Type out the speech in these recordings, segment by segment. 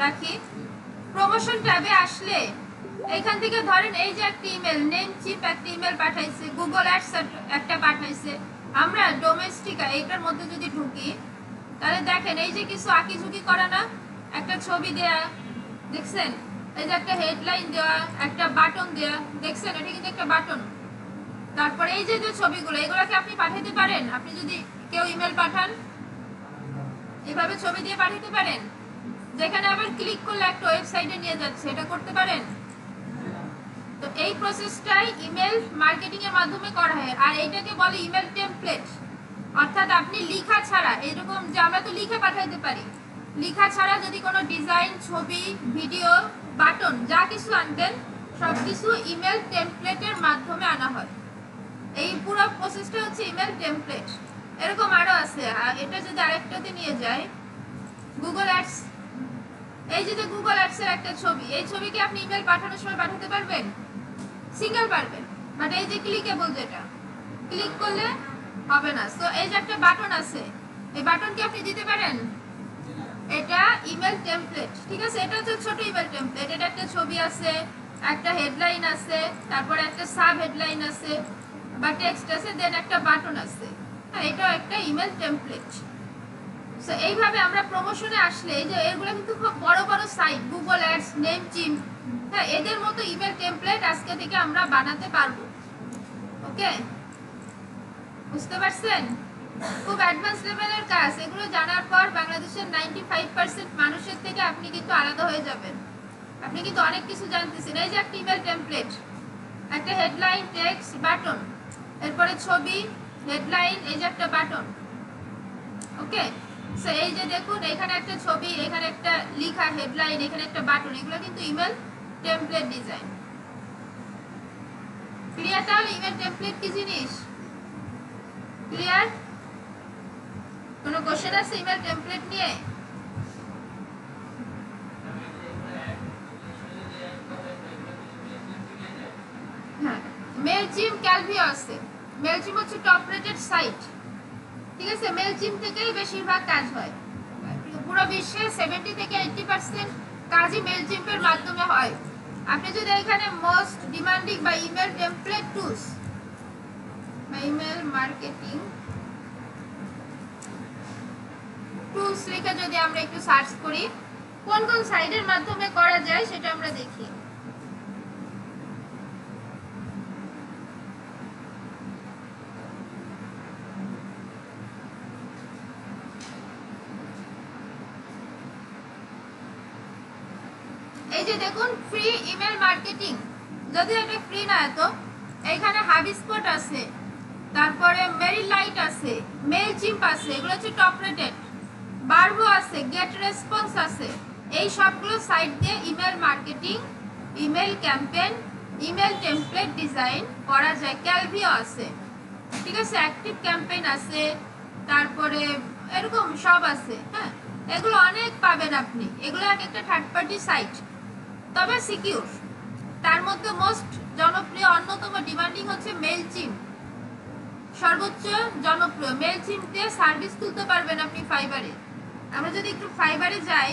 রাখি। প্রমোশন ট্যাবে আসলে এখান থেকে ধরেন এই যে একটা ইমেল নেম চিপ একটা ইমেল পাঠাইছে, গুগল অ্যাডস একটা পাঠাইছে, আমরা ডোমেস্টিকা এইটার মধ্যে যদি ঢুকি তাহলে দেখেন এই যে কিছু আঁকিঝুঁকি করা না, একটা ছবি দেয়া দেখছেন, এই যে একটা হেডলাইন দেওয়া, একটা বাটন দেয়া দেখছেন, এটা কিন্তু একটা বাটন। তারপরে এই যে যে ছবিগুলো এগুলোকে আপনি পাঠাতে পারেন, আপনি যদি কেউ ইমেল পাঠান এভাবে ছবি দিয়ে পাঠাতে পারেন, যেখানে আবার ক্লিক করলে একটা ওয়েবসাইটে নিয়ে যাচ্ছে, এটা করতে পারেন। তো এই প্রসেসটাই ইমেল মার্কেটিং এর মাধ্যমে করা হয়, আর এইটাকে বলে ইমেল টেমপ্লেট। অর্থাৎ আপনি লেখা ছাড়া, এরকম যে আমরা তো লিখে পাঠাইতে পারি, লেখা ছাড়া যদি কোনো ডিজাইন, ছবি, ভিডিও, বাটন যা কিছু আনবেন সবকিছু ইমেল টেমপ্লেটের মাধ্যমে আনা হয়। এই পুরো প্রসেসটা হচ্ছে ইমেল টেমপ্লেট। এরকম আরো আছে, আর এটা যদি আরেকটাতে নিয়ে যায় গুগল অ্যাডস, এই যে গুগল অ্যাডস এর একটা ছবি, এই ছবিকে আপনি ইমেল পাঠানোর সময় পাঠাতে পারবেন, সিঙ্গেল পারবেন, বাট এই যে ক্লিকেবল, যেটা ক্লিক করলে হবে না। সো এই যে একটা বাটন আছে, এই বাটন কি আপনি দিতে পারেন, এটা ইমেল টেমপ্লেট। ঠিক আছে, এটা হচ্ছে ছোট ইমেল টেমপ্লেট। এটা একটা ছবি আছে, একটা হেডলাইন আছে, তারপরে একটা সাব হেডলাইন আছে বা টেক্সট আছে, দেন একটা বাটন আছে। হ্যাঁ, এটাও একটা ইমেল টেমপ্লেট। সো এইভাবে আমরা প্রমোশনে আসলে এই যে এগুলো কিন্তু খুব বড় বড় সাইট, গুগল অ্যাডস, নেমচিম্প, হ্যাঁ, এদের মতো ইমেল টেমপ্লেট আজকে থেকে আমরা বানাতে পারবো। ওকে, বুঝতে পারছেন? খুব অ্যাডভান্স লেভেলের কাজ। এগুলো জানার পর বাংলাদেশের 95% মানুষের থেকে আপনি কিন্তু আলাদা হয়ে যাবেন। আপনি কিন্তু অনেক কিছু জানতেছেন। এই যে একটা ইমেল টেমপ্লেট, একটা হেডলাইন, টেক্সট, বাটন, এরপরে ছবি, হেডলাইন, এই যে একটা বাটন। ওকে, সো এই যে দেখুন এখানে একটা ছবি, এখানে একটা লেখা হেডলাইন, এখানে একটা বাটন, এগুলো কিন্তু ইমেল টেমপ্লেট ডিজাইন। ক্লিয়ার? তাহলে ইমেল টেমপ্লেট কি জিনিস? ক্লিয়ার? কোনো কোশ্চেন আছে ইমেল টেমপ্লেট নিয়ে? হ্যাঁ, মেলচিম্প, ক্যালভিও আছে। মেলচিম্প হচ্ছে টপ রেটেড সাইট। ঠিক আছে, মেলচিম্প থেকেই বেশিরভাগ কাজ হয়। পুরো বিশ্বে 70 থেকে 80% কাজই মেলচিম্পের মাধ্যমে হয়। আপনি যদি এখানে মোস্ট ডিমান্ডিং বা ইমেল টেমপ্লেট টুলস বা ইমেল মার্কেটিং টুলস লিখে যদি আমরা একটু সার্চ করি, কোন কোন সাইটের মাধ্যমে করা যায় সেটা আমরা দেখি। এই যে দেখুন ফ্রি ইমেল মার্কেটিং, যদি এটা ফ্রি না, এত এখানে হাবিস্পট আছে, তারপরে মেরিলাইট আছে, মেলচিম্প আছে, এগুলো হচ্ছে টপ রেটেড। বারবো আছে, গেট রেসপন্স আছে। এই সবগুলো সাইট দিয়ে email marketing, email campaign, email template design করা যায়। ক্যালভিও আছে, ঠিক আছে, অ্যাক্টিভ ক্যাম্পেইন আছে, তারপরে এরকম সব আছে। হ্যাঁ, এগুলো অনেক পাবেন আপনি, এগুলো এক একটা থার্ড পার্টি সাইট, তবে সিকিউর। তার মধ্যে মোস্ট জনপ্রিয়, অন্যতম ডিমান্ডিং হচ্ছে মেলচিম্প, সর্বোচ্চ জনপ্রিয়। মেলচিম্প দিয়ে সার্ভিস তুলতে পারবেন আপনি ফাইবারে। আমরা যদি একটু ফাইবারে যাই,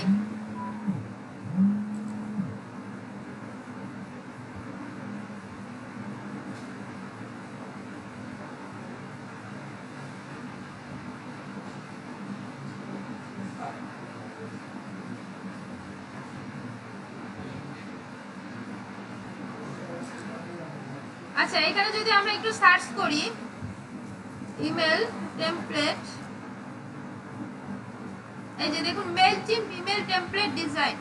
আচ্ছা এখানে যদি আমরা একটু সার্চ করি ইমেল টেমপ্লেট, এই যে দেখুন Mailchimp email template design,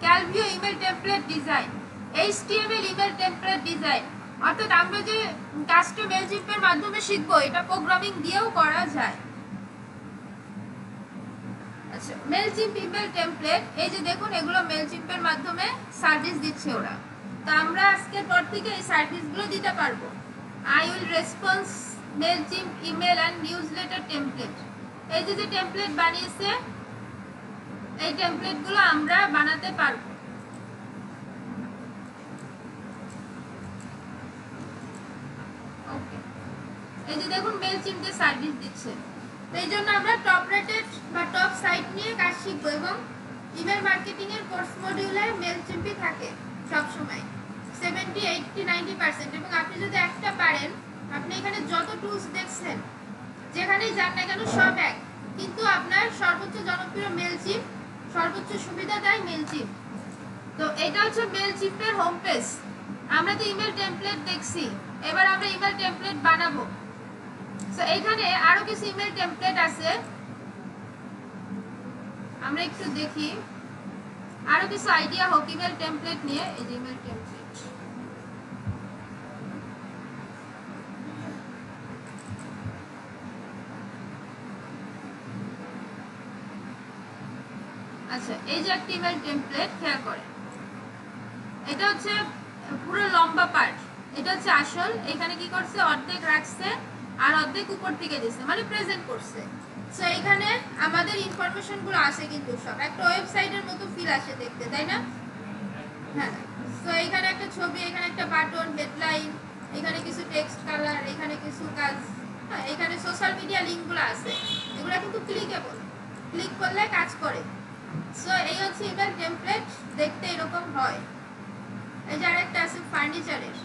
Klaviyo email template design, HTML email template design. অর্থাৎ আমরা যে কাজটা মেলচিম্পের মাধ্যমে শিখবো, এটা প্রোগ্রামিং দিয়েও করা যায়। আচ্ছা, মেলচিম্প ইমেল টেমপ্লেট, এই যে দেখুন এগুলো মেলচিম্পের মাধ্যমে সার্ভিস দিচ্ছে ওরা। তো আমরা আজকের পর থেকে এই সার্ভিসগুলো দিতে পারবো। I will response Mailchimp email and newsletter template, এই যে টেমপ্লেট বানিয়েছে, এই টেমপ্লেটগুলো আমরা বানাতে পারবো। ওকে, এই যে দেখুন মেলচিম্প দিয়ে সার্ভিস দিচ্ছে। তো এই জন্য আমরা টপ রেটেড বা টপ সাইট নিয়ে কাজ শিখবো এবং ইমেল মার্কেটিং এর কোর্স মডিউলে মেলচিম্পই থাকে সব সময় 70 80 90% এবং আপনি যদি একটা পারেন আপনি এখানে যত টুলস দেখছেন যেখানেই যান না কেন সব এক, কিন্তু আপনার সর্বোচ্চ জনপ্রিয় মেলচিম্প, সর্বোচ্চ সুবিধা দেয় মেলচিম্প। তো এটা হচ্ছে মেলচিম্পের হোম পেজ। আমরা তো ইমেল টেমপ্লেট দেখছি, এবার আমরা ইমেল টেমপ্লেট বানাবো। সো এখানে আরো কিছু ইমেল টেমপ্লেট আছে, আমরা একটু দেখি আরো কিছু আইডিয়া হোক ইমেল টেমপ্লেট নিয়ে। এই যে ইমেল টেমপ্লেট, আচ্ছা এই যে একটা ইমেল টেমপ্লেট খেয়াল করে, এটা হচ্ছে পুরো লম্বা পার্ট, এটা হচ্ছে আসল। এখানে কি করছে, অর্ধেক রাখছে আর অর্ধেক উপর থেকে দিছে, মানে প্রেজেন্ট করছে। সো এখানে আমাদের ইনফরমেশন গুলো আসে, কিন্তু সব একটা ওয়েবসাইটের মতো ফিল আসে দেখতে, তাই না? হ্যাঁ। সো এখানে একটা ছবি, এখানে একটা বাটন, হেডলাইন, এখানে কিছু টেক্সট কালার, এখানে কিছু কাজ, হ্যাঁ এখানে সোশ্যাল মিডিয়া লিংক গুলো আছে, এগুলো কিন্তু ক্লিকেবল, ক্লিক করলে কাজ করে। সো এই হচ্ছে ইমেল টেমপ্লেট, দেখতে এরকম হয়। এই যে আরেকটা আছে ফার্নিচারের,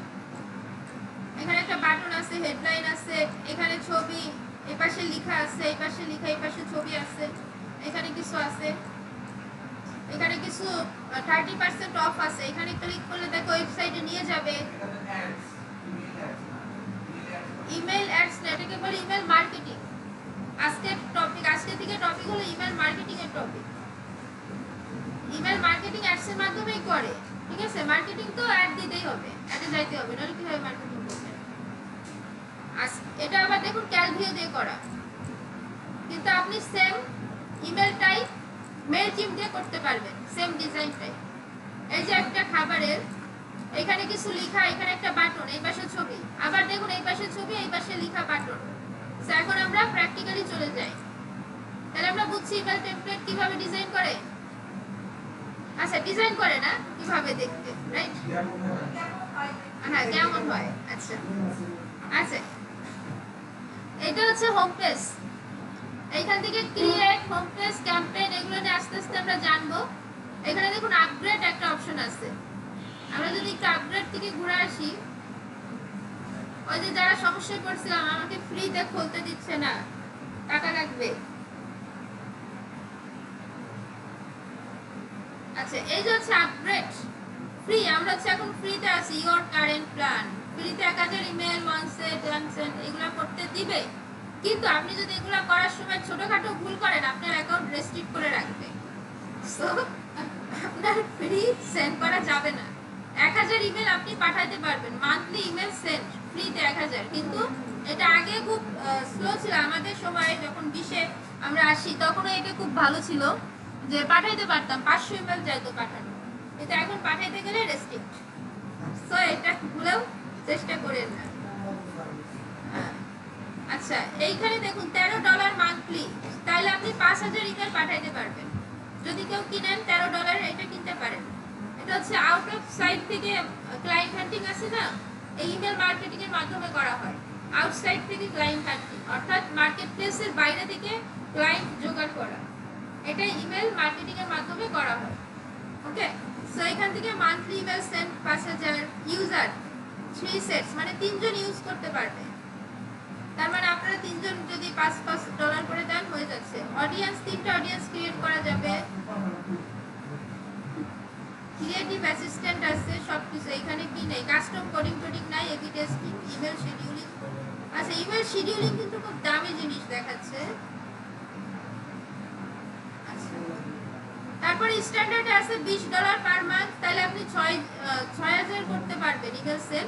এখানে একটা বাটন আছে, হেডলাইন আছে, এখানে ছবি, এই পাশে লেখা আছে, এই পাশে লেখা, এই পাশে ছবি আছে, এখানে কিছু আছে, এখানে কিছু 30% অফ আছে, এখানে ক্লিক করলে দেখো ওয়েবসাইটে নিয়ে যাবে। ইমেল অ্যাডস, এটাকে বলে ইমেল মার্কেটিং। আজকের টপিক, আজকে থেকে টপিক হলো ইমেল মার্কেটিং এর টপিক। ইমেল মার্কেটিং অ্যাডস এর মাধ্যমেই করে, ঠিক আছে? মার্কেটিং তো অ্যাড দিতেই হবে, অ্যাডে যাইতে হবে, নাহলে কিভাবে মার্কেটিং করবে? এটা আবার দেখুন ক্যালভিও দিয়ে করা, কিন্তু আপনি সেম ইমেল টাইপ মেলচিম্প দিয়ে করতে পারবেন, সেম ডিজাইন টাইপ। এই যে একটা খাবারের, এখানে কিছু লেখা, এখানে একটা বাটন, এই পাশে ছবি, আবার দেখুন এই পাশে ছবি, এই পাশে লেখা, বাটন। সো এখন আমরা প্র্যাকটিক্যালি চলে যাই, তাহলে আমরা বুঝছি ইমেল টেমপ্লেট কিভাবে ডিজাইন করে। আচ্ছা ডিজাইন করে না, কিভাবে দেখতে, রাইট? হ্যাঁ কেমন হয়, আচ্ছা আচ্ছা এটা হচ্ছে হোম পেজ। এইখান থেকে ক্রিয়েট, হোম পেজ, ক্যাম্পেইন, এগুলো নিয়ে আস্তে আস্তে আমরা জানবো। এখানে দেখুন আপগ্রেড একটা অপশন আছে, আমরা যদি একটু আপগ্রেড থেকে ঘুরে আসি, ওই যে যারা সমস্যায় পড়ছিলাম আমাকে ফ্রিতে খুলতে দিচ্ছে না, টাকা লাগবে। আচ্ছা এই যে হচ্ছে আপগ্রেড ফ্রি, আমরা হচ্ছে এখন ফ্রিতে আছি, ইওর কারেন্ট প্ল্যান। ফ্রিতে 1000 ইমেল, ওয়ান সেট, এগুলো করতে দিবে, কিন্তু আপনি যদি এগুলো করার সময় ছোটখাটো ভুল করেন আপনার অ্যাকাউন্ট রেস্ট্রিক্ট করে রাখবে। সো আপনার ফ্রি সেন্ড করা যাবে না। 1000 ইমেল আপনি পাঠাতে পারবেন, মান্থলি ইমেল সেন্ড ফ্রিতে 1000, কিন্তু এটা আগে খুব স্লো ছিল আমাদের সময়, যখন 20-এ আমরা আসি তখনও এটা খুব ভালো ছিল যে পাঠাইতে পারতাম, 500 ইমেল যাইতো পাঠানো, কিন্তু এখন পাঠাইতে গেলে রেস্ট্রিক্ট। সো এটা ভুলেও চেষ্টা করেন না। আচ্ছা এইখানে দেখুন $13 মান্থলি, তাহলে আপনি 5000 ইমেল পাঠাইতে পারবেন। যদি কেউ কিনেন $13 এটা কিনতে পারেন। এটা হচ্ছে আউট অফ সাইট থেকে ক্লায়েন্ট হান্টিং আছে না, এই ইমেল মার্কেটিং এর মাধ্যমে করা হয়। আউটসাইড থেকে ক্লায়েন্ট হান্টিং, অর্থাৎ মার্কেট প্লেসের বাইরে থেকে ক্লায়েন্ট জোগাড় করা, এটা ইমেল মার্কেটিং এর মাধ্যমে করা হয়। ওকে, সো এখান থেকে monthly email send 5000, user 3 sets, মানে 3 জন ইউজ করতে পারবে। তার মানে আপনারা 3 জন যদি $5 করে দেন হয়ে যাচ্ছে। অডিয়েন্স, 3টা অডিয়েন্স ক্রিয়েট করা যাবে। ক্রিয়েটিভ অ্যাসিস্ট্যান্ট আছে, সবকিছু এখানে কি নেই, কাস্টম কোডিং টোডিং নাই, এবি টেস্টিং, ইমেল শিডিউলিং। আচ্ছা ইমেল শিডিউলিং কিন্তু খুব দামি জিনিস দেখাচ্ছে। আচ্ছা তারপর স্ট্যান্ডার্ডে আছে $20 পার মান্থ, তাহলে আপনি 6000 করতে পারবেন ইমেল সেল।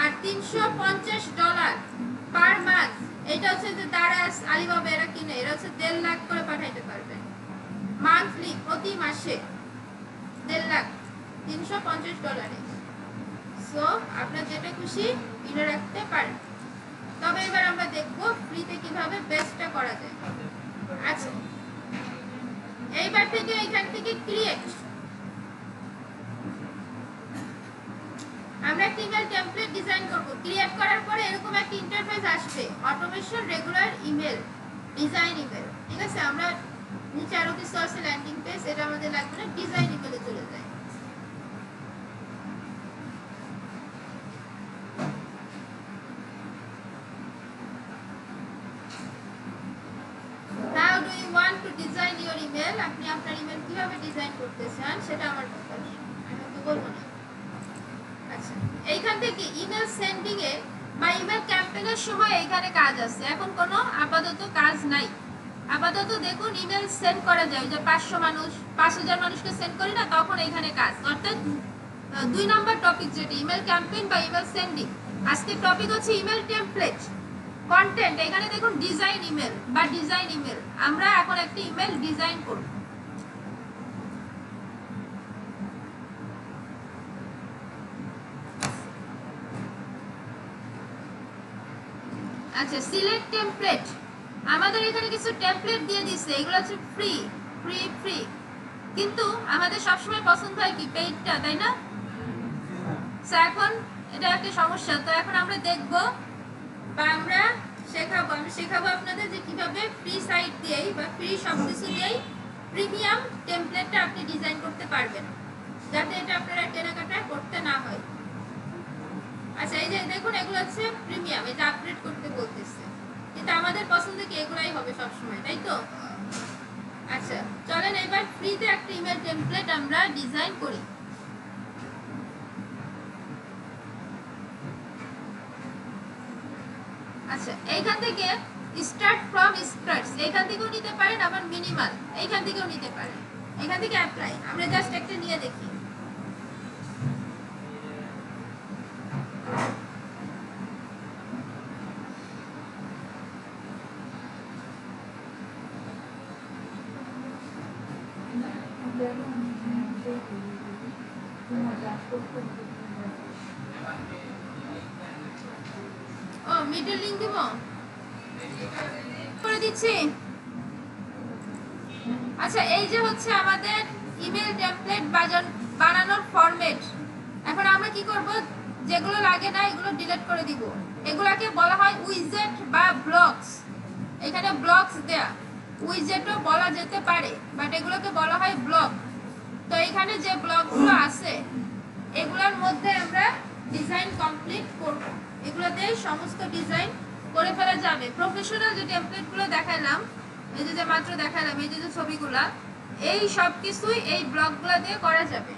আর $350 পার মান্থ, এটা হচ্ছে যে দারাজ, আলিবাবা এরা কিনে, এরা হচ্ছে 1.5 লাখ করে পাঠাইতে পারবেন মান্থলি, প্রতি মাসে 1.5 লাখ $350। সো আপনার যেটা খুশি কিনে রাখতে পারেন। তবে এবার আমরা দেখব ফ্রিতে কিভাবে বেস্টটা করা যায়। আচ্ছা এইবার থেকে এখান থেকে ক্রিয়েট, আমরা একটা ইমেল টেমপ্লেট ডিজাইন করব। ক্রিয়েট করার পরে এরকম একটা ইন্টারফেস আসবে, automation regular email, design email, ঠিক আছে? আমরা নিচে আরো কিছু আছে ল্যান্ডিং পেজ, এটা আমাদের লাগবে না, ডিজাইন ইমেলে চলে যায়। How do you want to design your email? আপনি আপনার ইমেল কিভাবে ডিজাইন করতে চান সেটা আমার ব্যাপার, আমি তো বলবো না। আচ্ছা, এইখান থেকে ইমেল সেন্ডিং এ বা ইমেল ক্যাম্পেইনের সময় এখানে কাজ আছে। এখন কোনো আপাতত কাজ নাই। আপাতত দেখুন ইমেল সেন্ড করা যায়, যে 500 মানুষ 5000 মানুষকে সেন্ড করি না, তখন এখানে কাজ। অর্থাৎ 2 নম্বর টপিক যেটা ইমেল ক্যাম্পেইন বা ইমেল সেন্ডিং, আজকে টপিক হচ্ছে ইমেল টেমপ্লেট কন্টেন্ট। এখানে দেখুন ডিজাইন ইমেল বা ডিজাইন ইমেল, আমরা এখন একটা ইমেল ডিজাইন করব। আচ্ছা, সিলেক্ট টেমপ্লেট, আমাদের এখানে কিছু টেমপ্লেট দিয়ে দিচ্ছে, এগুলো হচ্ছে ফ্রি ফ্রি ফ্রি, কিন্তু আমাদের সবসময় পছন্দ হয় কি পেইডটা, তাই না? এখন এটা একটা সমস্যা। তো এখন আমরা দেখব বা আমরা শেখাবো, আমি শেখাবো আপনাদের যে কিভাবে ফ্রি সাইট দিয়েই বা ফ্রি সব কিছু দিয়েই প্রিমিয়াম টেমপ্লেটটা আপনি ডিজাইন করতে পারবেন, যাতে এটা আপনারা কেনাকাটা করতে না হয়। আচ্ছা, এই যে দেখুন এগুলো হচ্ছে প্রিমিয়াম, এটা আপগ্রেড করতে বলতেছে, কিন্তু আমাদের পছন্দ কি এগুলাই হবে সব সময়, তাই তো? আচ্ছা, চলেন এবার ফ্রিতে একটা ইমেল টেমপ্লেট আমরা ডিজাইন করি। আচ্ছা, এইখান থেকে স্টার্ট ফ্রম স্ক্র্যাচ এইখান থেকেও নিতে পারেন, আবার মিনিমাল এইখান থেকেও নিতে পারেন। এখান থেকে অ্যাপ্লাই, আমরা জাস্ট একটা নিয়ে দেখি। ও মিডল লিংক দিব, করে দিচ্ছি। আচ্ছা, এই যে হচ্ছে আমাদের ইমেল টেমপ্লেট বানানোর ফরম্যাট। এখন আমরা কি করব, যেগুলো লাগে না এগুলো ডিলিট করে দিব। এগুলাকে বলা হয় উইজেট বা ব্লকস। এখানে ব্লকস দেয়া, উইজেটও বলা যেতে পারে, বাট এগুলোকে বলা হয় ব্লক। তো এখানে যে ব্লকগুলো আছে এগুলোর মধ্যে আমরা ডিজাইন কমপ্লিট করব, এগুলোতে সমস্ত ডিজাইন করে ফেলা যাবে। প্রফেশনাল যে টেমপ্লেটগুলো দেখালাম, এই যে মাত্র দেখালাম, এই যে ছবিগুলা, এই সব কিছুই এই ব্লকগুলো দিয়ে করা যাবে।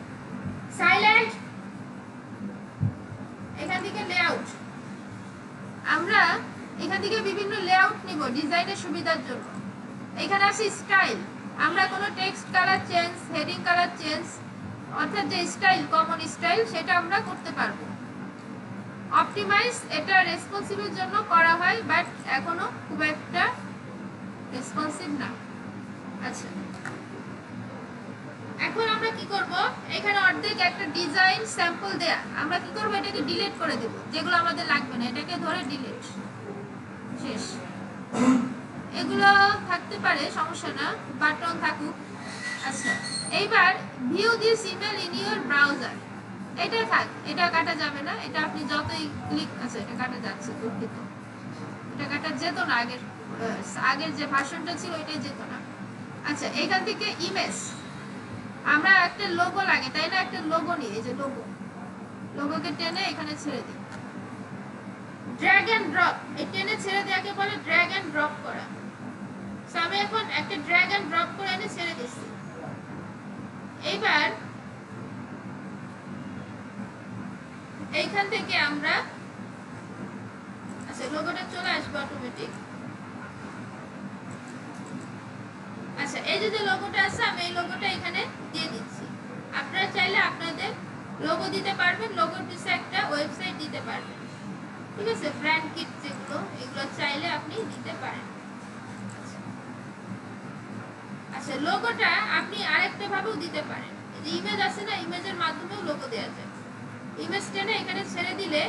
সাইলেন্ট। এখান থেকে লেআউট, আমরা এখান থেকে বিভিন্ন লেআউট নিব ডিজাইনের সুবিধার জন্য। এখানে আছে স্টাইল, আমরা কোনো text colour change, heading colour change, অর্থাৎ যে স্টাইল কমন স্টাইল সেটা আমরা করতে পারবো। অপটিমাইজ, এটা রেসপন্সিভের জন্য করা হয়, বাট এখনো খুব একটা রেসপন্সিভ না। আচ্ছা, এখন আমরা কি করব, এখানে অর্ধেক একটা ডিজাইন স্যাম্পল দেয়া, আমরা কি করব, এটাকে ডিলিট করে দেব, যেগুলো আমাদের লাগবে না এটাকে ধরে ডিলিট, শেষ। এগুলো থাকতে পারে, সমস্যা না, বাটন থাকুক। আচ্ছা, এইবার view this email in your browser, এটা থাক, এটা কাটা যাবে না, এটা আপনি যতই ক্লিক, আচ্ছা এটা কাটা যাচ্ছে, দুঃখিত, এটা কাটা যেত না, আগের যে ভার্সনটা ছিল ওইটাই যেত না। আচ্ছা, এখান থেকে ইমেজ, আমরা একটা লোগো লাগে তাই না, একটা লোগো নিয়ে, এই যে লোগোকে টেনে এখানে ছেড়ে দিই, ড্র্যাগ এন্ড ড্রপ, এই টেনে ছেড়ে দেওয়াকে বলে ড্র্যাগ এন্ড ড্রপ করা। সো আমি এখন একটা ড্র্যাগ এন্ড ড্রপ করে এনে ছেড়ে দিচ্ছি। এইবার এইখান থেকে আমরা, আচ্ছা লোগোটা চলে আসবে অটোমেটিক। আচ্ছা, এই যে লোগোটা আছে, আমি এই লোগোটা এখানে দিয়ে দিচ্ছি। আপনারা চাইলে আপনাদের লোগো দিতে পারবেন, লোগোর পিছে একটা ওয়েবসাইট দিতে পারবেন, ঠিক আছে? ব্র্যান্ড কিট যেগুলো, এগুলো চাইলে আপনি দিতে পারেন। আচ্ছা, লোগোটা আপনি আরেকটা ভাবেও দিতে পারেন, এই যে ইমেজ আছে না, ইমেজের মাধ্যমেও লোগো দেওয়া যায়। ইমেজ টেনে এখানে ছেড়ে দিলে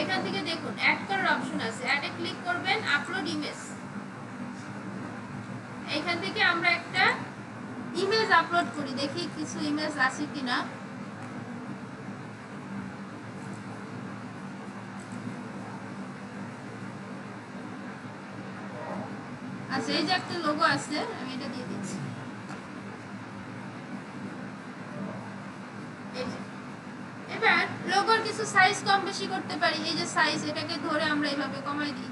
এখান থেকে দেখুন অ্যাড করার অপশন আছে, অ্যাডে ক্লিক করবেন, আপলোড ইমেজ, এইখান থেকে আমরা একটা ইমেজ আপলোড করি, দেখি কিছু ইমেজ আছে কিনা। আচ্ছা, এই যে একটা লোগো আছে, আমি এটা দিয়ে দিচ্ছি। লোগোর কিছু সাইজ কম বেশি করতে পারি। এই যে সাইজ, এটাকে ধরে আমরা এইভাবে কমাই দিই,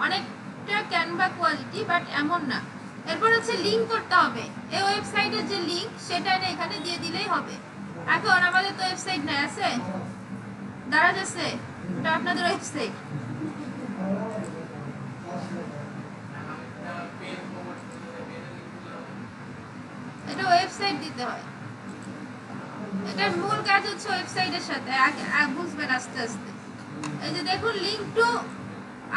অনেকটা ক্যানভা কোয়ালিটি, বাট এমন না। এরপর হচ্ছে লিংক করতে হবে। এই ওয়েবসাইটের যে লিংক সেটা এখানে দিয়ে দিলেই হবে। এখন আমাদের তো ওয়েবসাইট নাই, আছে দারাজ আছে, এটা আপনাদের ওয়েবসাইট। এটা ওয়েবসাইট দিতে হয়, এটার মূল কাজ হচ্ছে ওয়েবসাইটের সাথে বুঝবেন আস্তে আস্তে। এই যে দেখুন লিংক টু,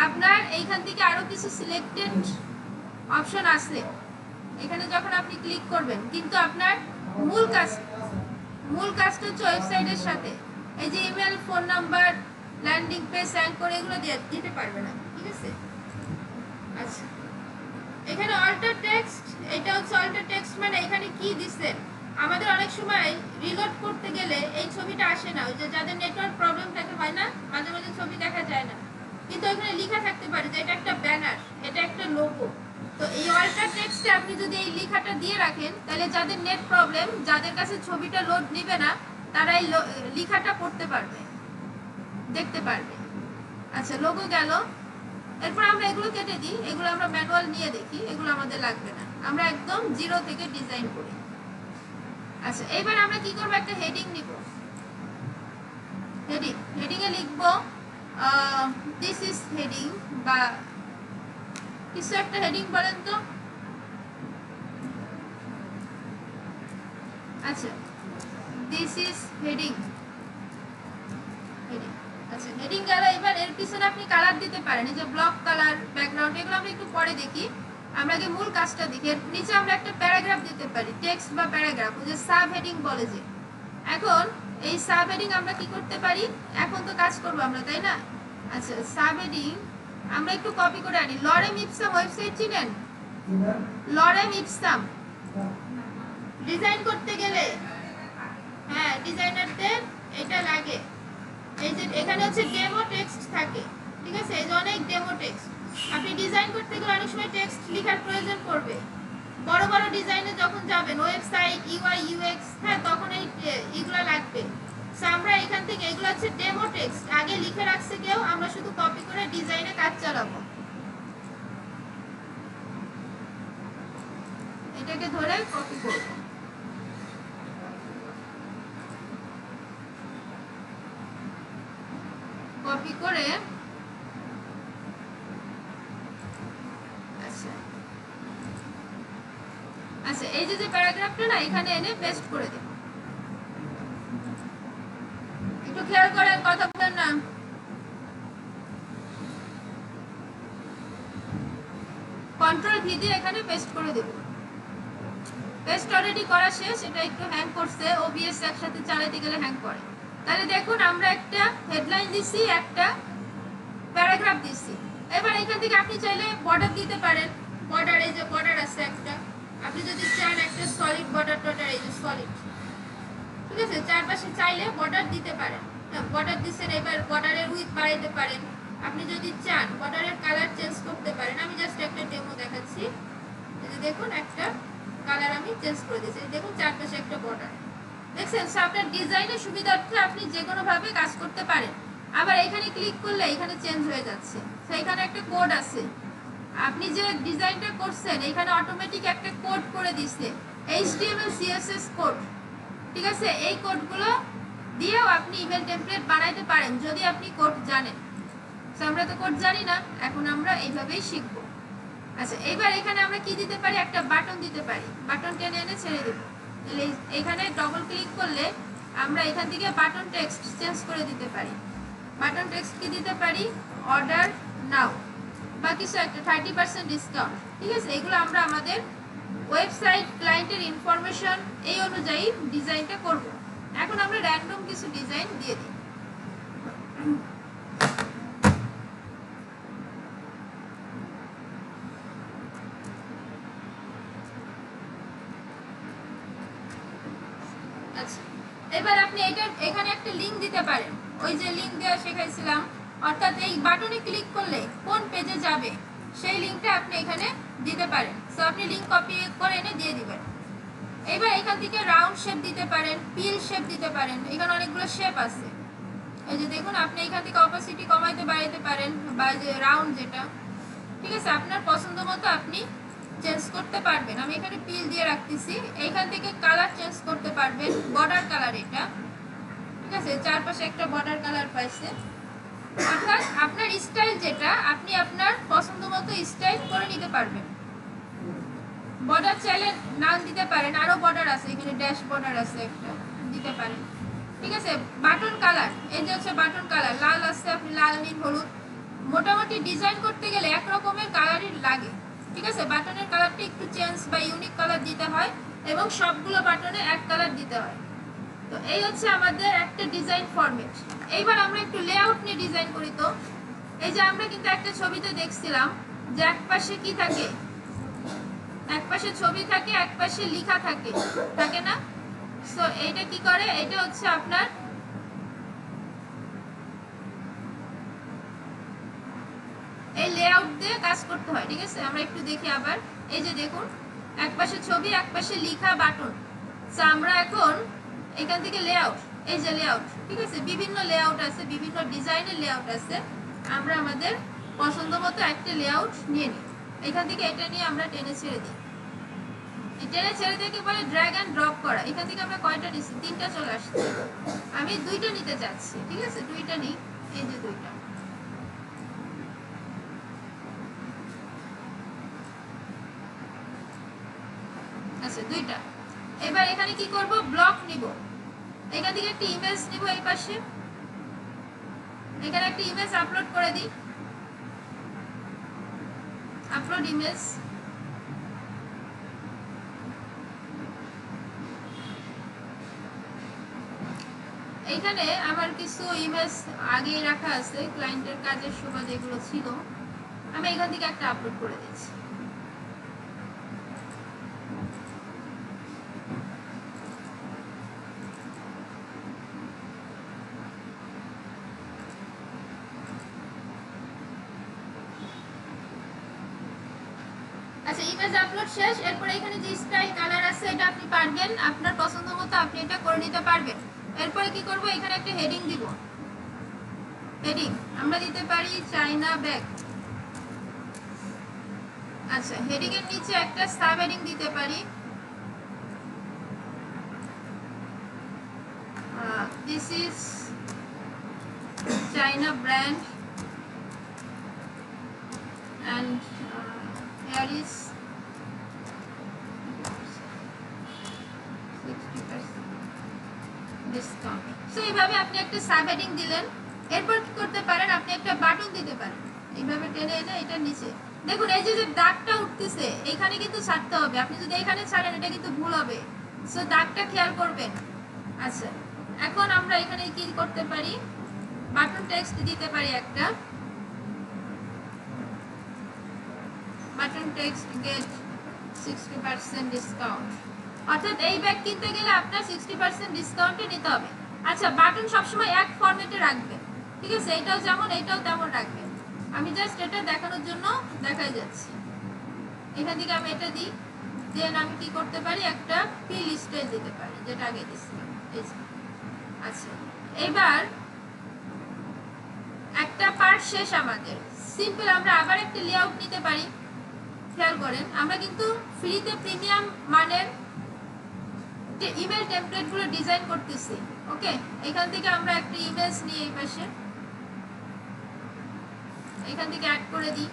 আপনার এইখান থেকে আরো কিছু সিলেক্টেড অপশন আছে, এখানে যখন আপনি ক্লিক করবেন, কিন্তু আপনার মূল কাজটা হচ্ছে ওয়েবসাইটের সাথে। এই যে email, phone number, landing page, send করে এগুলো দিতে পারবে না, ঠিক আছে? আচ্ছা, এখানে অল্টার টেক্সট, এটা হচ্ছে অল্টার টেক্সট মানে এখানে কি দিচ্ছেন। আমাদের অনেক সময় রিলোড করতে গেলে এই ছবিটা আসে না, ওই যে যাদের নেটওয়ার্ক প্রবলেম থাকে হয় না, মাঝে মাঝে ছবি দেখা যায় না, কিন্তু এখানে লেখা থাকতে পারে যে এটা একটা ব্যানার, এটা একটা লোগো। তো এই অল্টার টেক্সটে আপনি যদি এই লেখাটা দিয়ে রাখেন, তাহলে যাদের নেট প্রবলেম, যাদের কাছে ছবিটা লোড নিবে না, তারা এই লেখাটা পড়তে পারবে, দেখতে পারবে। আচ্ছা, লোগো গেল। এরপর আমরা এগুলো কেটে দিই, এগুলো আমরা ম্যানুয়াল নিয়ে দেখি, এগুলো আমাদের লাগবে না, আমরা একদম জিরো থেকে ডিজাইন করি। আচ্ছা, এবার আমরা কি করব, একটা হেডিং নিব। হেডিং এ লিখব দিস ইজ হেডিং, বা কিছু একটা হেডিং বলেন তো। আচ্ছা, দিস ইজ হেডিং। আচ্ছা, হেডিং গেল। এবার এর পিছনে আপনি কালার দিতে পারেন, এই যে ব্লক কালার, ব্যাকগ্রাউন্ড, এগুলো আমরা একটু পরে দেখি। আমরা আগে মূল কাজটা দেখি। এর নিচে আমরা একটা প্যারাগ্রাফ দিতে পারি, টেক্সট বা প্যারাগ্রাফ, ওই যে সাব হেডিং বলে যে। এখন এই সাব হেডিং আমরা কি করতে পারি, এখন তো কাজ করব আমরা, তাই না? আচ্ছা, সাব হেডিং আমরা একটু কপি করে আনি। লরেম ইপসাম ওয়েবসাইট চিনেন? লরেম ইপসাম ডিজাইন করতে গেলে, হ্যাঁ, ডিজাইনারদের এটা লাগে। এই যে এখানে হচ্ছে ডেমো টেক্সট থাকে, ঠিক আছে? এই যে অনেক ডেমো টেক্সট, আপনি ডিজাইন করতে গেলে অনেক সময় টেক্সট লেখার প্রয়োজন পড়বে। বড় বড় ডিজাইনে যখন যাবেন, ওয়েবসাইট, ইউআই, ইউএক্স, হ্যাঁ, তখন এইগুলো লাগবে। সো আমরা এখান থেকে, এগুলো হচ্ছে ডেমো টেক্সট, আগে লিখে রাখছে কেউ, আমরা শুধু কপি করে ডিজাইনে কাজ চালাবো। এটাকে ধরে কপি করব, কপি করে। আচ্ছা, এই যে প্যারাগ্রাফটা না, এখানে এনে পেস্ট করে দেব। একটু খেয়াল করেন, কথা বলেন না। কন্ট্রোল ভি দিয়ে এখানে পেস্ট করে দেব। পেস্ট অলরেডি করা শেষ। এটা একটু হ্যাং করছে, ওবিএস একসাথে চালাতে গেলে হ্যাং করে। তাহলে দেখুন, আমরা একটা হেডলাইন দিছি, একটা প্যারাগ্রাফ দিছি। এবার এখান থেকে আপনি চাইলে বর্ডার দিতে পারেন। বর্ডার, এই যে বর্ডার আছে একটা, আপনি যদি চান একটা সলিড বর্ডার, এই যে সলিড, ঠিক আছে? চারপাশে চাইলে বর্ডার দিতে পারেন। বর্ডার দিচ্ছেন, এবার বর্ডারের উইথ বাড়াইতে পারেন। আপনি যদি চান বর্ডারের কালার চেঞ্জ করতে পারেন। আমি জাস্ট একটা ডেমো দেখাচ্ছি। এই যে দেখুন, একটা কালার আমি চেঞ্জ করে দিয়েছি। দেখুন, চারপাশে একটা বর্ডার, দেখছেন? আপনার ডিজাইনের সুবিধার্থে আপনি যে কোনো ভাবে কাজ করতে পারেন। আবার এখানে ক্লিক করলে এখানে চেঞ্জ হয়ে যাচ্ছে। সেখানে একটা কোড আছে, আপনি যে ডিজাইনটা করছেন এখানে অটোমেটিক একটা কোড করে দিচ্ছে, HTML CSS কোড, ঠিক আছে? এই কোডগুলো দিয়েও আপনি ইমেল টেমপ্লেট বানাইতে পারেন যদি আপনি কোড জানেন। আমরা তো কোড জানি না, এখন আমরা এইভাবেই শিখবো। আচ্ছা, এবার এখানে আমরা কি দিতে পারি, একটা বাটন দিতে পারি। বাটন টেনে এনে ছেড়ে দেব। এখানে ডবল ক্লিক করলে আমরা এখান থেকে বাটন টেক্সট চেঞ্জ করে দিতে পারি। বাটন টেক্সট কি দিতে পারি, অর্ডার নাও, বা কিছু একটা 30% ডিসকাউন্ট, ঠিক আছে? এগুলো আমরা আমাদের ওয়েবসাইট ক্লায়েন্টের ইনফরমেশন এই অনুযায়ী ডিজাইনটা করব। এখন আমরা র্যান্ডম কিছু ডিজাইন দিয়ে দিই। আচ্ছা, এবার আপনি এখানে একটা লিংক দিতে পারেন, ওই যে লিংক দেওয়া শেখাইছিলাম, অর্থাৎ এই বাটনে ক্লিক করলে কোন পেজে যাবে সেই লিংকটা আপনি এখানে দিতে পারেন। সো আপনি লিংক কপি করে এনে দিয়ে দিবেন। এবার এবার এখান থেকে রাউন্ড শেপ দিতে পারেন, পিল শেপ দিতে পারেন, এখানে অনেকগুলো শেপ আছে। এই যে দেখুন, আপনি এখান থেকে অপাসিটি কমাইতে বাড়াইতে পারেন, বা যে রাউন্ড যেটা, ঠিক আছে, আপনার পছন্দ মতো আপনি চেঞ্জ করতে পারবেন। আমি এখানে পিল দিয়ে রাখতেছি। এইখান থেকে কালার চেঞ্জ করতে পারবেন, বর্ডার কালার এটা, ঠিক আছে, চারপাশে একটা বর্ডার কালার পাইছে। অর্থাৎ আপনার স্টাইল যেটা, আপনি আপনার পছন্দ মতো স্টাইল করে নিতে পারবেন। বর্ডার চাইলে নাল দিতে পারেন, আরো বর্ডার আছে, এখানে ড্যাশ বর্ডার আছে একটা, দিতে পারেন, ঠিক আছে। বাটন কালার, এই যে হচ্ছে বাটন কালার, লাল আছে, আপনি লাল নীল হলুদ, মোটামুটি ডিজাইন করতে গেলে এক রকমের কালারই লাগে, ঠিক আছে। বাটনের কালারটা একটু চেঞ্জ বা ইউনিক কালার দিতে হয়, এবং সবগুলো বাটনে এক কালার দিতে হয়। তো এই হচ্ছে আমাদের একটা ডিজাইন ফরম্যাট। এইবার আমরা একটু লেআউট নিয়ে ডিজাইন করি। তো এই যে আমরা কিন্তু একটা ছবিতে দেখছিলাম যে এক পাশে কি থাকে, এক পাশে ছবি থাকে, এক পাশে লেখা থাকে, থাকে না? সো এইটা কি করে, এটা হচ্ছে আপনার এই লেআউট দিয়ে কাজ করতে হয়, ঠিক আছে। আমরা একটু দেখি আবার। এই যে দেখুন, এক পাশে ছবি, এক পাশে লেখা, বাটন। সো আমরা এখন এখান থেকে লেআউট, এই যে লেআউট, ঠিক আছে, বিভিন্ন লেআউট আছে, বিভিন্ন ডিজাইনের লেআউট আছে। আমরা আমাদের পছন্দ মতো একটা লেআউট নিয়ে নিই। এখান থেকে এটা নিয়ে আমরা টেনে ছেড়ে দিই। টেনে ছেড়ে দিয়ে বলে ড্র্যাগ এন্ড ড্রপ করা। এখান থেকে আমরা কয়টা নিচ্ছি, 3টা চলে আসছে। আমি 2টা নিতে চাচ্ছি, ঠিক আছে, 2টা নিই। এই যে 2টা, আচ্ছা 2টা। এবার এখানে কি করব, ব্লক নিব। এখান থেকে একটা ইমেজ নিব, এই পাশে এখানে একটা ইমেজ আপলোড করে দিই, আপলোড ইমেজ। এইখানে আমার কিছু ইমেজ আগে রাখা আছে, ক্লায়েন্টের কাজের সময় যেগুলো ছিল, আমি এখান থেকে একটা আপলোড করে দিচ্ছি। আচ্ছা, ইমেজ আপলোড শেষ। এরপর এখানে যে স্টাইল কালার আছে, এটা আপনি পারবেন আপনার পছন্দ মতো আপনি এটা করে নিতে পারবেন। এরপরে কি করব, এখানে একটা হেডিং দিব। হেডিং আমরা দিতে পারি চাইনা ব্যাগ। আচ্ছা, হেডিং এর নিচে একটা সাব হেডিং দিতে পারি, this is China brand and here is 60% discount. So এইভাবে আপনি একটা সাব হেডিং দিলেন। এরপর কি করতে পারেন, আপনি একটা বাটন দিতে পারেন, এইভাবে টেনে এনে এটার নিচে দেখুন, এই যে দাগটা উঠতেছে, এখানে কিন্তু ছাড়তে হবে। আপনি যদি এখানে ছাড়েন এটা কিন্তু ভুল হবে, সো দাগটা খেয়াল করবেন। আচ্ছা, এখন আমরা এখানে কি করতে পারি, বাটন টেক্সট দিতে পারি একটা, বাটন টেক্সট গেট 60% ডিসকাউন্ট। অর্থাৎ এই ব্যাগ কিনতে গেলে আপনার 60% ডিসকাউন্টে নিতে হবে। আচ্ছা, বাটন সবসময় এক ফরম্যাটে রাখবেন, ঠিক আছে, এটাও যেমন এটাও তেমন রাখবেন। আমি জাস্ট এটা দেখানোর জন্য দেখাই যাচ্ছি। এখান থেকে আমি এটা দিই, দেন আমি কি করতে পারি, একটা পিল স্টাইল দিতে পারি, যেটা আগে দিচ্ছিলাম। আচ্ছা, এবার একটা পার্ট শেষ আমাদের। সিম্পল আমরা আবার একটা লেআউট নিতে পারি। খেয়াল করেন, আমরা কিন্তু ফ্রিতে প্রিমিয়াম মানের যে ইমেল টেমপ্লেট গুলো ডিজাইন করতেছি। ওকে, এখান থেকে আমরা একটা ইমেজ নিয়ে এই পাশে এখান থেকে অ্যাড করে দিই।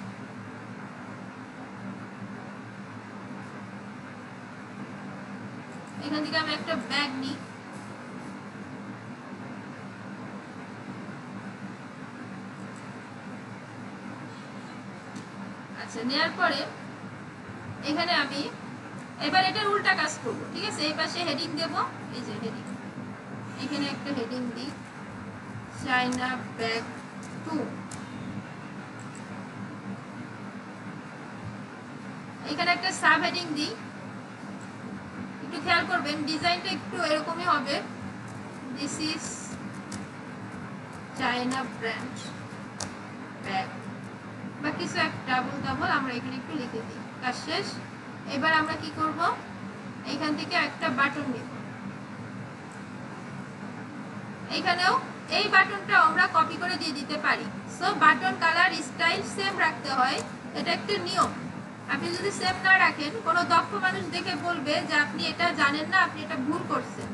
এখান থেকে আমি একটা ব্যাগ নিই, আচ্ছা, নেওয়ার পরে এখানে আমি এবার এটার উল্টা কাজ করব, ঠিক আছে। এই পাশে হেডিং দেব, এই যে হেডিং, এখানে একটা হেডিং দিই, চাইনা ব্যাগ 2। এখানে একটা সাব হেডিং দিই। একটু খেয়াল করবেন, ডিজাইনটা একটু এরকমই হবে, this is China brand bag, বা কিছু একটা ডাবল আমরা এখানে একটু লিখে দিই। কাজ শেষ। এবার আমরা কি করব, এখান থেকে একটা বাটন নিব, এখানেও এই বাটনটা আমরা কপি করে দিয়ে দিতে পারি। So button colour style same রাখতে হয়, এটা একটা নিয়ম। আপনি যদি সেম না রাখেন, কোনো দক্ষ মানুষ দেখে বলবে যে আপনি এটা জানেন না, আপনি এটা ভুল করছেন।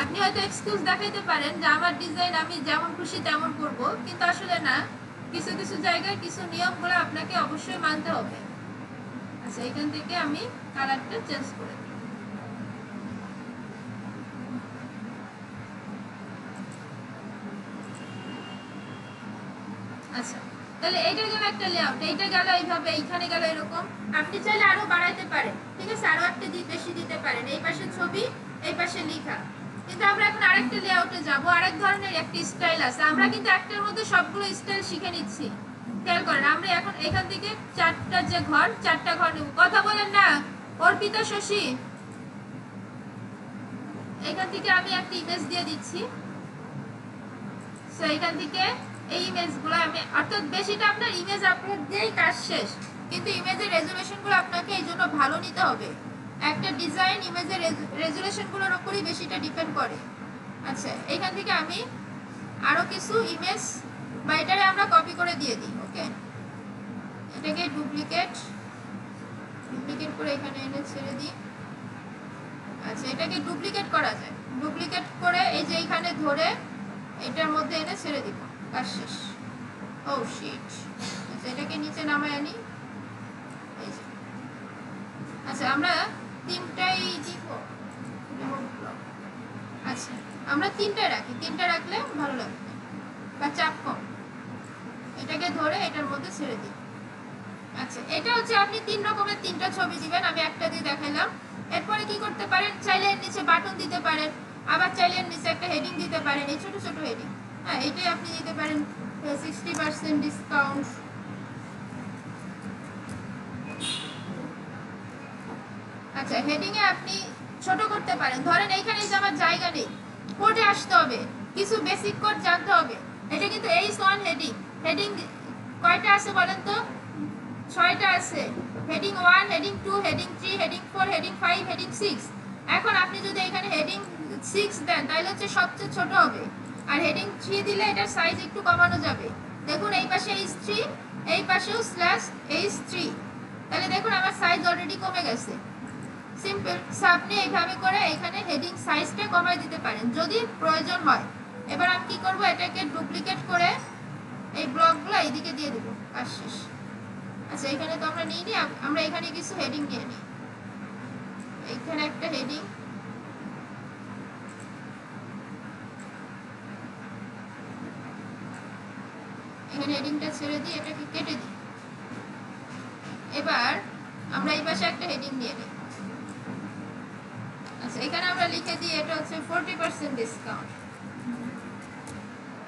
আপনি হয়তো এক্সকিউজ দেখাইতে পারেন যে আমার ডিজাইন আমি যেমন খুশি তেমন করব, কিন্তু আসলে না, কিছু কিছু জায়গায় কিছু নিয়মগুলো আপনাকে অবশ্যই মানতে হবে। আচ্ছা, এখান থেকে আমি কালারটা চেঞ্জ করে দিই। আচ্ছা, তাহলে এইটা গেল একটা লেআউট, এইটা গেল এইভাবে, এইখানে গেল এরকম। আপনি চাইলে আরো বাড়াইতে পারেন, ঠিক আছে, আরো একটা বেশি দিতে পারেন, এই পাশে ছবি, এই পাশে লেখা। কিন্তু আমরা এখন আরেকটা লেআউটে যাব, আরেক ধরনের একটা স্টাইল আছে। আমরা কিন্তু একটার মধ্যে সবগুলো স্টাইল শিখে নিচ্ছি, খেয়াল করেন। আমরা এখন এখান থেকে চারটা ঘর নেব। কথা বলেন না অর্পিতা, শশী। এখান থেকে আমি একটা ইমেজ দিয়ে দিচ্ছি। সো এখান থেকে এই ইমেজগুলো আমি, অর্থাৎ বেশিটা আপনার ইমেজ আপলোড দিয়েই কাজ শেষ, কিন্তু ইমেজের রেজুলেশনগুলো আপনাকে এই জন্য ভালো নিতে হবে। একটা ডিজাইন ইমেজের রেজুলেশনগুলোর উপরই বেশিটা ডিপেন্ড করে। আচ্ছা, এখান থেকে আমি আরো কিছু ইমেজ বা এটারে আমরা কপি করে দিয়ে দিই। ওকে, এটাকে ডুপ্লিকেট করে এখানে এনে ছেড়ে দিই। আচ্ছা, এটাকে ডুপ্লিকেট করা যায়, ডুপ্লিকেট করে এই যে এইখানে ধরে এটার মধ্যে এনে ছেড়ে দিব, কাজ শেষ। ও শিট। আচ্ছা, এটাকে নিচে নামায় আনি, এই যে। আচ্ছা, আমরা তিনটাই দিব। আচ্ছা, আমরা তিনটা রাখি, তিনটা রাখলে ভালো লাগবে বা চাপ কম। এটাকে ধরে এটার মধ্যে ছেড়ে দিই। আচ্ছা, এটা হচ্ছে আপনি তিন রকমের তিনটা ছবি দিবেন, আমি একটা দিয়ে দেখাইলাম। এরপরে কি করতে পারেন, চাইলে এর নিচে বাটন দিতে পারেন, আবার চাইলে এর নিচে একটা হেডিং দিতে পারেন, এই ছোট ছোট হেডিং। হ্যাঁ, এটাই আপনি দিতে পারেন 60% ডিসকাউন্ট। আচ্ছা, হেডিং এ আপনি ছোট করতে পারেন। ধরেন এইখানে যে আমার জায়গা নেই, কোডে আসতে হবে, কিছু বেসিক কোড জানতে হবে। এটা কিন্তু H1 হেডিং। হেডিং কয়টা আছে বলেন তো? 6টা আছে। Heading 1, heading 2, heading 3, heading 4, heading 5, heading 6। এখন আপনি যদি এখানে হেডিং 6 দেন তাহলে হচ্ছে সবচেয়ে ছোট হবে, আর হেডিং 3 দিলে এটার সাইজ একটু কমানো যাবে। দেখুন এই পাশে H3, এই পাশেও /H3, তাহলে দেখুন আমার সাইজ অলরেডি কমে গেছে। সিম্পল। সো আপনি এইভাবে করে এখানে হেডিং সাইজটা কমাই দিতে পারেন যদি প্রয়োজন হয়। এবার আমি কি করব, এটাকে ডুপ্লিকেট করে এই ব্লকগুলো এইদিকে দিয়ে দেব, কাজ শেষ। আচ্ছা, এখানে তো আমরা নিই নি, আমরা এখানে কিছু হেডিং নিয়ে নিই। এখানে একটা হেডিং, এখানে হেডিংটা ছেড়ে দিই, এটাকে কেটে দিই। এবার আমরা এই পাশে একটা হেডিং নিয়ে নিই। আচ্ছা, এখানে আমরা লিখে দিই এটা হচ্ছে 40% ডিসকাউন্ট।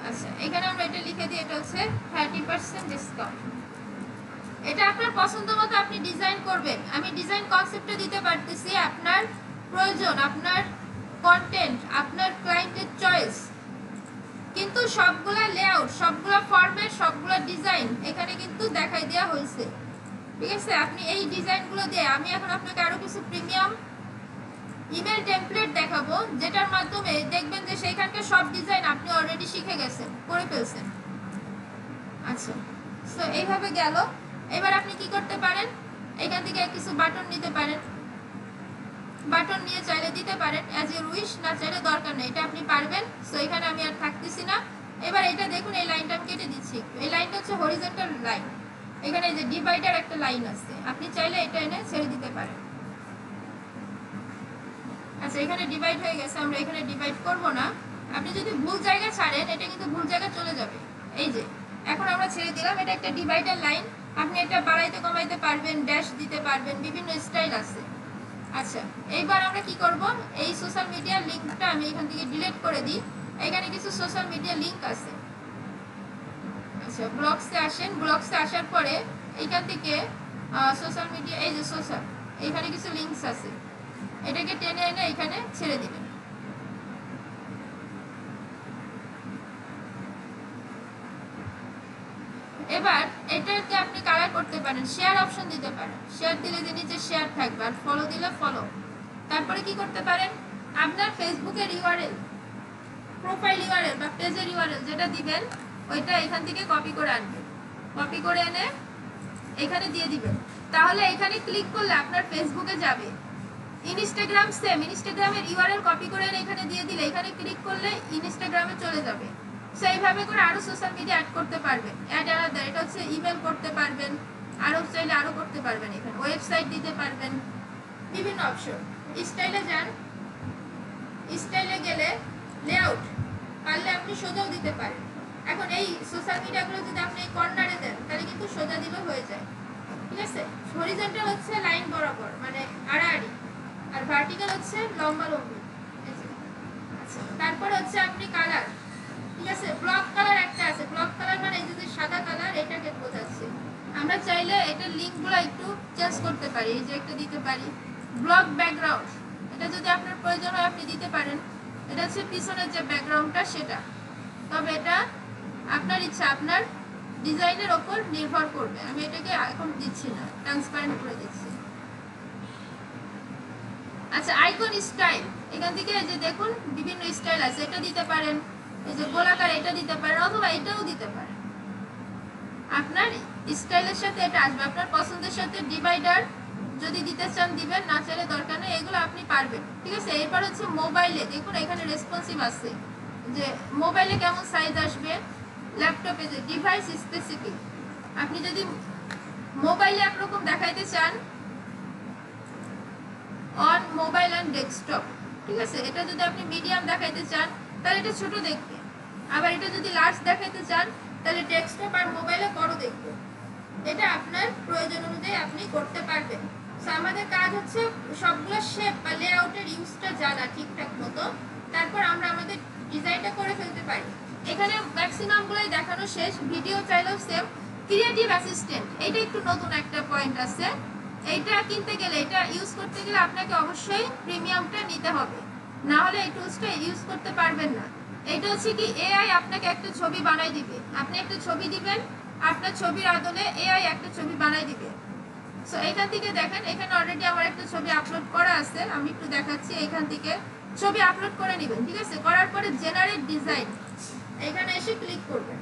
আচ্ছা, এখানে আমরা এটা লিখে দিই এটা হচ্ছে 30% ডিসকাউন্ট। এটা আপনার পছন্দ মতো আপনি ডিজাইন করবেন। আমি ডিজাইন কনসেপ্টটা দিতে পারতেছি, আপনার প্রয়োজন, আপনার কন্টেন্ট, আপনার ক্লায়েন্টের চয়েস। কিন্তু সবগুলা লেআউট, সবগুলা ফরম্যাট, সবগুলা ডিজাইন এখানে কিন্তু দেখাই দেওয়া হয়েছে, ঠিক আছে। আপনি এই ডিজাইনগুলো দিয়ে, আমি এখন আপনাকে আরো কিছু প্রিমিয়াম ইমেল টেমপ্লেট দেখাবো, যেটার মাধ্যমে দেখবেন যে সেইখানকার সব ডিজাইন আপনি অলরেডি শিখে গেছেন, করে ফেলছেন। আচ্ছা, সো এইভাবে গেল। এবার আপনি কি করতে পারেন, এখান থেকে কিছু বাটন নিতে পারেন, বাটন নিয়ে চাইলে দিতে পারেন, অ্যাজ ইউর উইশ, না চাইলে দরকার নেই, এটা আপনি পারবেন। সো এখানে আমি আর থাকতেছি না। এবার এটা দেখুন, এই লাইনটা আমি কেটে দিচ্ছি। এই লাইনটা হচ্ছে হরিজন্টাল লাইন, এখানে যে ডিভাইডার একটা লাইন আছে, আপনি চাইলে এটা এনে ছেড়ে দিতে পারেন। আচ্ছা, এখানে ডিভাইড হয়ে গেছে, আমরা এখানে ডিভাইড করব না। আপনি যদি ভুল জায়গা ছাড়েন, এটা কিন্তু ভুল জায়গা চলে যাবে। এই যে এখন আমরা ছেড়ে দিলাম, এটা একটা ডিভাইডার লাইন। আপনি এটা বাড়াইতে কমাইতে পারবেন, ড্যাশ দিতে পারবেন, বিভিন্ন স্টাইল আছে। আচ্ছা, এইবার আমরা কি করব, এই সোশ্যাল মিডিয়ার লিংকটা আমি এখান থেকে ডিলিট করে দিই। এখানে কিছু সোশ্যাল মিডিয়া লিংক আছে। আচ্ছা, ব্লগসে আসেন, ব্লগসে আসার পরে এইখান থেকে সোশ্যাল মিডিয়া, এই যে সোশ্যাল, এখানে কিছু লিংকস আছে, এটাকে টেনে এনে এখানে ছেড়ে দিবেন। এবার এটাকে আপনি কালার করতে পারেন, শেয়ার অপশন দিতে পারেন। শেয়ার দিলে যে নিচে শেয়ার থাকবে, আর ফলো দিলে ফলো। তারপরে কি করতে পারেন, আপনার ফেসবুকের ইউআরএল, প্রোফাইল ইউআরএল বা পেজের ইউআরএল যেটা দিবেন ওইটা এখান থেকে কপি করে আনবেন, কপি করে এনে এখানে দিয়ে দিবেন। তাহলে এখানে ক্লিক করলে আপনার ফেসবুকে যাবে। ইনস্টাগ্রাম সেম, ইনস্টাগ্রামের ইউআরএল কপি করে এনে এখানে দিয়ে দিলে এখানে ক্লিক করলে ইনস্টাগ্রামে চলে যাবে। সো এইভাবে করে আরো সোশ্যাল মিডিয়া অ্যাড করতে পারবেন। অ্যাড আলাদা, এটা হচ্ছে ইমেল করতে পারবেন, আরো চাইলে আরো করতে পারবেন, এখানে ওয়েবসাইট দিতে পারবেন, বিভিন্ন অপশন। স্টাইলে যান, স্টাইলে গেলে লেআউট, পারলে আপনি সোজাও দিতে পারেন। এখন এই সোশ্যাল মিডিয়াগুলো যদি আপনি এই কর্নারে দেন তাহলে কিন্তু সোজা দিলে হয়ে যায়, ঠিক আছে। হরিজন্টাল হচ্ছে লাইন বরাবর মানে আড়াআড়ি, আর ভার্টিক্যাল হচ্ছে লম্বা লম্বি। আচ্ছা, তারপরে হচ্ছে আপনি কালার, ঠিক আছে। ব্লক কালার একটা আছে, ব্লক কালার মানে এই যে সাদা কালার, এটাকে বোঝাচ্ছে। আমরা চাইলে এটার লিঙ্কগুলো একটু চেঞ্জ করতে পারি, এই যে একটা দিতে পারি। ব্লক ব্যাকগ্রাউন্ড, এটা যদি আপনার প্রয়োজন হয় আপনি দিতে পারেন। এটা হচ্ছে পিছনের যে ব্যাকগ্রাউন্ডটা সেটা, তবে এটা আপনার ইচ্ছা, আপনার ডিজাইনের ওপর নির্ভর করবে। আমি এটাকে এখন দিচ্ছি না, ট্রান্সপারেন্ট করে দিচ্ছি। আচ্ছা, আইকন স্টাইল, এখান থেকে এই যে দেখুন বিভিন্ন স্টাইল আছে, এটা দিতে পারেন, এই যে গোলাকার এটা দিতে পারেন, অথবা এটাও দিতে পারেন। আপনার স্টাইলের সাথে এটা আসবে, আপনার পছন্দের সাথে ডিভাইডার যদি দিতে চান দিবেন, না চাইলে দরকার নেই, এগুলো আপনি পারবেন, ঠিক আছে। এরপর হচ্ছে মোবাইলে, দেখুন এখানে রেসপন্সিভ আছে যে মোবাইলে কেমন সাইজ আসবে, ল্যাপটপে যে ডিভাইস স্পেসিফিক। আপনি যদি মোবাইলে একরকম দেখাইতে চান অন মোবাইল অ্যান্ড ডেস্কটপ, ঠিক আছে। এটা যদি আপনি মিডিয়াম দেখাইতে চান তাহলে এটা ছোট দেখবে, আবার এটা যদি লার্জ দেখাইতে চান তাহলে ডেস্কটপ আর মোবাইলে বড় দেখবে। এটা আপনার প্রয়োজন অনুযায়ী আপনি করতে পারবেন। সো আমাদের কাজ হচ্ছে সবগুলো শেপ বা লেআউটের ইউজটা জানা ঠিকঠাক মতো, তারপর আমরা আমাদের ডিজাইনটা করে ফেলতে পারি। এখানে ম্যাক্সিমাম গুলোই দেখানো শেষ, ভিডিও চাইলেও সেম। ক্রিয়েটিভ অ্যাসিস্ট্যান্ট, এটা একটু নতুন একটা পয়েন্ট আছে। এইটা কিনতে গেলে, এটা ইউজ করতে গেলে আপনাকে অবশ্যই প্রিমিয়ামটা নিতে হবে, না হলে এই টুলসটা ইউজ করতে পারবেন না। এটা হচ্ছে কি এআই আপনাকে একটা ছবি বানাই দিবে, আপনি একটা ছবি দিবেন, আপনার ছবির আদলে এআই একটা ছবি বানাই দিবে। সো এখান থেকে দেখেন, এখানে অলরেডি আমার একটা ছবি আপলোড করা আছে, আমি একটু দেখাচ্ছি। এখান থেকে ছবি আপলোড করে নেবেন, ঠিক আছে। করার পরে জেনারেট ডিজাইন এখানে এসে ক্লিক করবেন,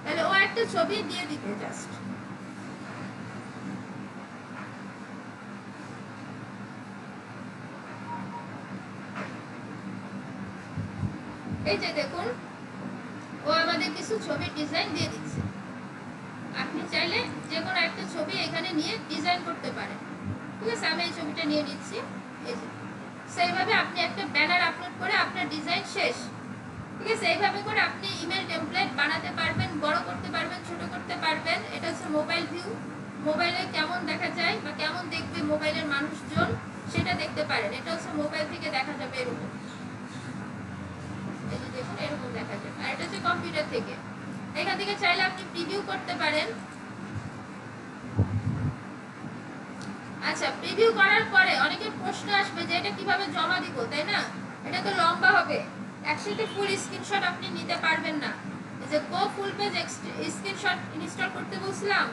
তাহলে ও একটা ছবি দিয়ে দিবে জাস্ট। এই যে দেখুন, ও আমাদের কিছু ছবির ডিজাইন দিয়ে দিচ্ছে। আপনি চাইলে যে কোনো একটা ছবি এখানে নিয়ে ডিজাইন করতে পারেন, ঠিক আছে। আমি এই ছবিটা নিয়ে নিচ্ছি, এই যে সেইভাবে আপনি একটা ব্যানার আপলোড করে আপনার ডিজাইন শেষ, ঠিক আছে। এইভাবে করে আপনি ইমেল টেমপ্লেট বানাতে পারবেন, বড় করতে পারবেন, ছোট করতে পারবেন। এটা হচ্ছে মোবাইল ভিউ, মোবাইলে কেমন দেখা যায় বা কেমন দেখবে মোবাইলের মানুষজন সেটা দেখতে পারেন। এটা হচ্ছে মোবাইল থেকে দেখা যাবে এরকম, এই যে দেখুন এরকম দেখা যাবে। আর এটা হচ্ছে কম্পিউটার থেকে, এখান থেকে চাইলে আপনি প্রিভিউ করতে পারেন। আচ্ছা, প্রিভিউ করার পরে অনেকের প্রশ্ন আসবে যে এটা কিভাবে জমা দিব, তাই না? এটা তো লম্বা হবে, একসাথে ফুল স্ক্রিনশট আপনি নিতে পারবেন না। এই যে গো ফুল পেজ স্ক্রিনশট ইনস্টল করতে বলছিলাম,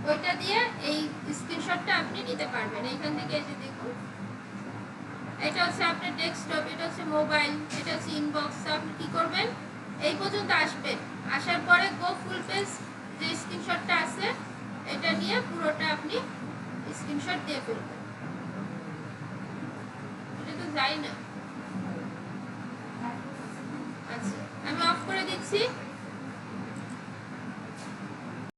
ওইটা দিয়ে এই স্ক্রিনশটটা আপনি নিতে পারবেন এইখান থেকে। এই যে দেখুন, এটা হচ্ছে আপনার ডেস্কটপ, এটা হচ্ছে মোবাইল, এটা হচ্ছে ইনবক্স। আপনি কি করবেন, এই পর্যন্ত আসবেন, আসার পরে গো ফুল পেজ যে স্ক্রিনশটটা আছে এটা নিয়ে পুরোটা আপনি স্ক্রিনশট দিয়ে ফেলবেন। এটা তো যাই না। আচ্ছা, আমি অফ করে দিচ্ছি।